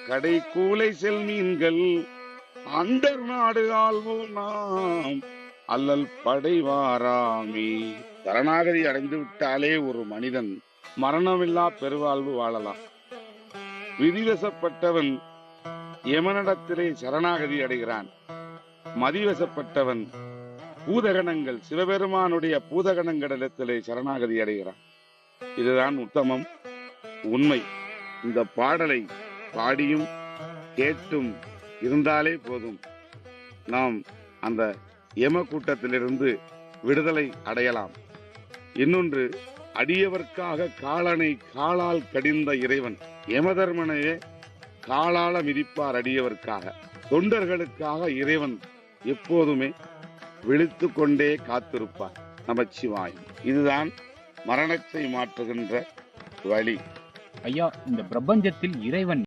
கடை கூலை செல் மீன்கள் அண்டர் நாடு ஆள்வோம் நாம் அல்லல் படைவாராமே. சரணாகதி அடைந்து விட்டாலே ஒரு மனிதன் மரணமில்லா பெருவாழ்வு வாழலாம். விதிவசப்பட்டவன் யமனிடத்திலே சரணாகதி அடைகிறான். மதிவசப்பட்டவன் பூதகணங்கள் சிவபெருமானுடைய பூதகணங்களிடத்திலே சரணாகதி அடைகிறான். இதுதான் உத்தமம், உண்மை. இந்த பாடலை பாடியும் கேட்டும் இருந்தாலே போதும், நாம் அந்த யம கூட்டத்திலிருந்து விடுதலை அடையலாம். இன்னொன்று, அடியவர்க்காக காலனை காலால் கடிந்த இறைவன் யமதர்மனையே காலால மிதிப்பார். அடியவர்க்காக, தொண்டர்களுக்காக இறைவன் எப்போதுமே விழித்து கொண்டே காத்திருப்பார். நமச்சிவாயம். இதுதான் மரணத்தை மாற்றுகின்ற வழி. ஐயா, இந்த பிரபஞ்சத்தில் இறைவன்